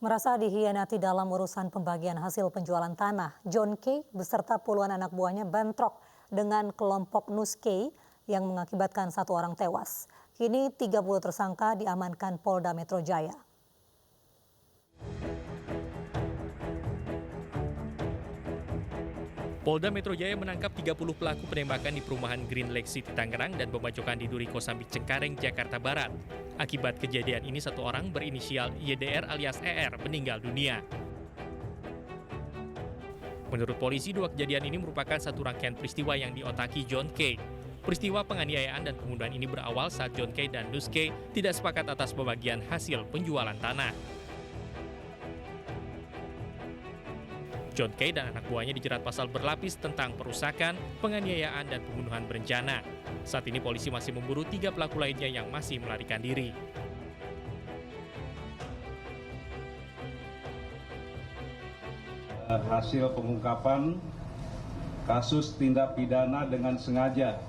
Merasa dikhianati dalam urusan pembagian hasil penjualan tanah, John K. beserta puluhan anak buahnya bentrok dengan kelompok Nus K yang mengakibatkan satu orang tewas. Kini 30 tersangka diamankan Polda Metro Jaya. Polda Metro Jaya menangkap 30 pelaku penembakan di perumahan Green Lake City Tangerang dan pembacokan di Duri Kosambi Cengkareng, Jakarta Barat. Akibat kejadian ini satu orang berinisial YDR alias ER meninggal dunia. Menurut polisi, dua kejadian ini merupakan satu rangkaian peristiwa yang diotaki John K. Peristiwa penganiayaan dan pembunuhan ini berawal saat John K dan Nus K tidak sepakat atas pembagian hasil penjualan tanah. John K dan anak buahnya dijerat pasal berlapis tentang perusakan, penganiayaan, dan pembunuhan berencana. Saat ini polisi masih memburu 3 pelaku lainnya yang masih melarikan diri. Hasil pengungkapan kasus tindak pidana dengan sengaja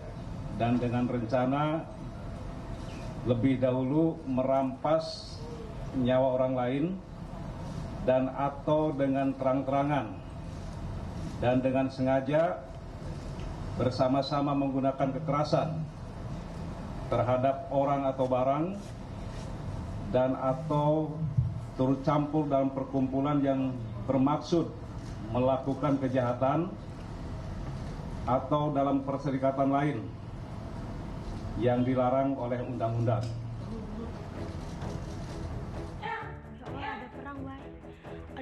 dan dengan rencana lebih dahulu merampas nyawa orang lain dan atau dengan terang-terangan dan dengan sengaja bersama-sama menggunakan kekerasan terhadap orang atau barang dan atau turut campur dalam perkumpulan yang bermaksud melakukan kejahatan atau dalam perserikatan lain yang dilarang oleh undang-undang.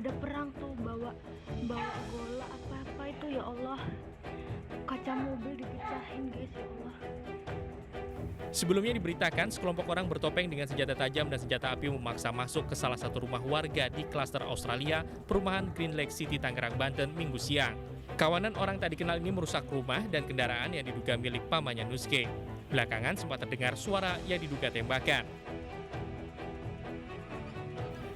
Ada perang tuh, bawa gola apa itu, ya Allah. Kaca mobil dipecahin, guys, ya Allah. Sebelumnya diberitakan sekelompok orang bertopeng dengan senjata tajam dan senjata api memaksa masuk ke salah satu rumah warga di klaster Australia, perumahan Green Lake City, Tangerang, Banten, Minggu siang. Kawanan orang tak dikenal ini merusak rumah dan kendaraan yang diduga milik pamannya Nus K. Belakangan sempat terdengar suara yang diduga tembakan.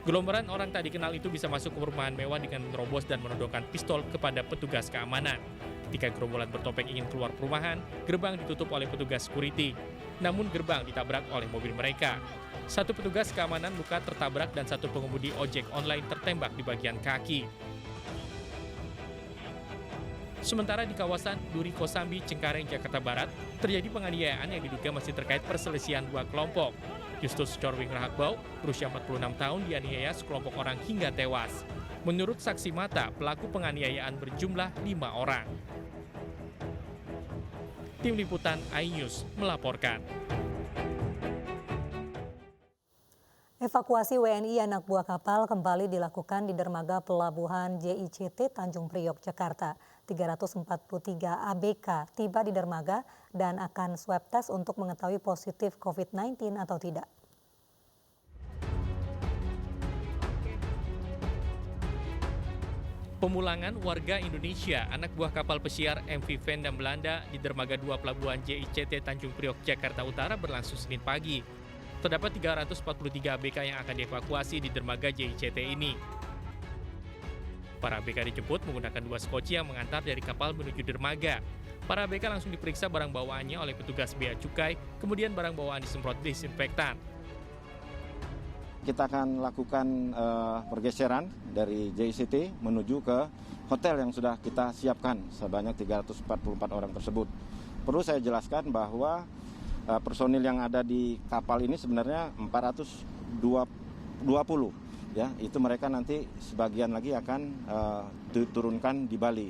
Gelombaran orang tak dikenal itu bisa masuk ke perumahan mewah dengan menerobos dan menodongkan pistol kepada petugas keamanan. Ketika gerombolan bertopeng ingin keluar perumahan, gerbang ditutup oleh petugas security. Namun gerbang ditabrak oleh mobil mereka. Satu petugas keamanan luka tertabrak dan satu pengemudi ojek online tertembak di bagian kaki. Sementara di kawasan Duri Kosambi, Cengkareng, Jakarta Barat, terjadi penganiayaan yang diduga masih terkait perselisihan dua kelompok. Justus Corwing Rahakbau, berusia 46 tahun, dianiaya sekelompok orang hingga tewas. Menurut saksi mata, pelaku penganiayaan berjumlah 5 orang. Tim Liputan iNews melaporkan. Evakuasi WNI anak buah kapal kembali dilakukan di dermaga pelabuhan JICT Tanjung Priok, Jakarta. 343 ABK tiba di dermaga dan akan swab test untuk mengetahui positif COVID-19 atau tidak. Pemulangan warga Indonesia, anak buah kapal pesiar MV Veendam Belanda di dermaga 2 pelabuhan JICT Tanjung Priok, Jakarta Utara berlangsung Senin pagi. Terdapat 343 ABK yang akan dievakuasi di dermaga JICT ini. Para ABK dijemput menggunakan 2 skoci yang mengantar dari kapal menuju dermaga. Para ABK langsung diperiksa barang bawaannya oleh petugas bea cukai, kemudian barang bawaan disemprot disinfektan. Kita akan lakukan pergeseran dari JICT menuju ke hotel yang sudah kita siapkan sebanyak 344 orang tersebut. Perlu saya jelaskan bahwa personil yang ada di kapal ini sebenarnya 420. Ya, itu mereka nanti sebagian lagi akan diturunkan di Bali.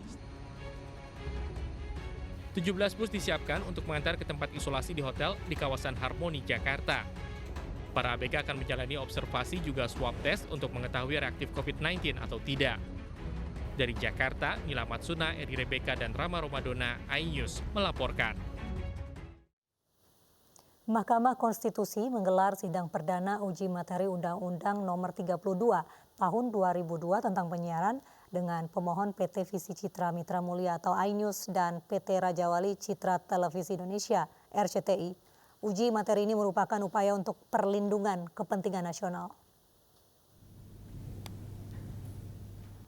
17 bus disiapkan untuk mengantar ke tempat isolasi di hotel di kawasan Harmoni, Jakarta. Para ABK akan menjalani observasi juga swab test untuk mengetahui reaktif COVID-19 atau tidak. Dari Jakarta, Nila Matsuna, Eri Rebeka, dan Rama Romadona, iNews melaporkan. Mahkamah Konstitusi menggelar sidang perdana uji materi Undang-Undang Nomor 32 Tahun 2002 tentang penyiaran dengan pemohon PT Visi Citra Mitra Mulia atau iNews dan PT Raja Wali Citra Televisi Indonesia (RCTI). Uji materi ini merupakan upaya untuk perlindungan kepentingan nasional.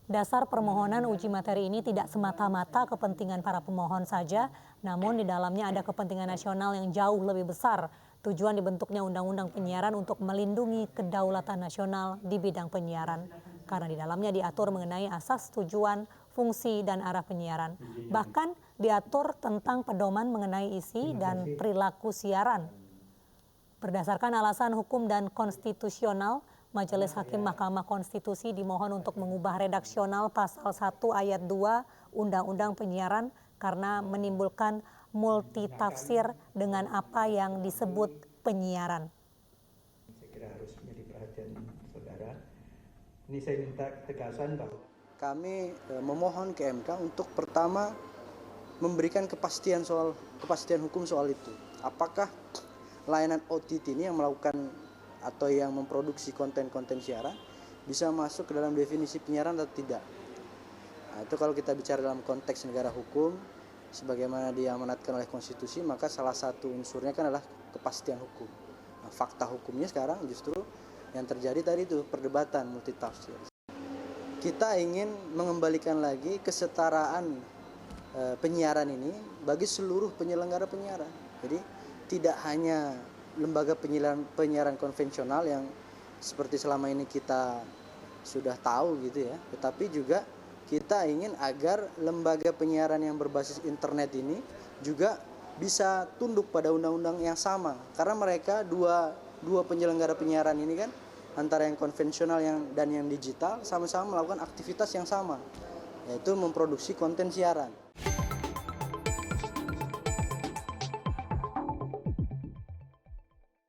Dasar permohonan uji materi ini tidak semata-mata kepentingan para pemohon saja, namun di dalamnya ada kepentingan nasional yang jauh lebih besar. Tujuan dibentuknya Undang-Undang Penyiaran untuk melindungi kedaulatan nasional di bidang penyiaran. karena di dalamnya diatur mengenai asas, tujuan, fungsi, dan arah penyiaran. Bahkan diatur tentang pedoman mengenai isi dan perilaku siaran. Berdasarkan alasan hukum dan konstitusional, Majelis Hakim Mahkamah Konstitusi dimohon untuk mengubah redaksional pasal 1 ayat 2 Undang-Undang Penyiaran karena menimbulkan multitafsir dengan apa yang disebut penyiaran. Saya kira harus menjadi perhatian saudara. Ini saya minta tegasan bahwa kami memohon ke MK untuk pertama memberikan kepastian hukum soal itu. Apakah layanan OTT ini yang melakukan atau yang memproduksi konten-konten siaran bisa masuk ke dalam definisi penyiaran atau tidak? Nah, itu kalau kita bicara dalam konteks negara hukum, sebagaimana diamanatkan oleh konstitusi, maka salah satu unsurnya kan adalah kepastian hukum. Nah, fakta hukumnya sekarang justru yang terjadi tadi itu perdebatan multitafsir. Kita ingin mengembalikan lagi kesetaraan penyiaran ini bagi seluruh penyelenggara penyiaran. Jadi tidak hanya lembaga penyiaran konvensional yang seperti selama ini kita sudah tahu gitu ya, tetapi juga kita ingin agar lembaga penyiaran yang berbasis internet ini juga bisa tunduk pada undang-undang yang sama, karena mereka dua penyelenggara penyiaran ini kan antara yang konvensional dan yang digital sama-sama melakukan aktivitas yang sama, yaitu memproduksi konten siaran.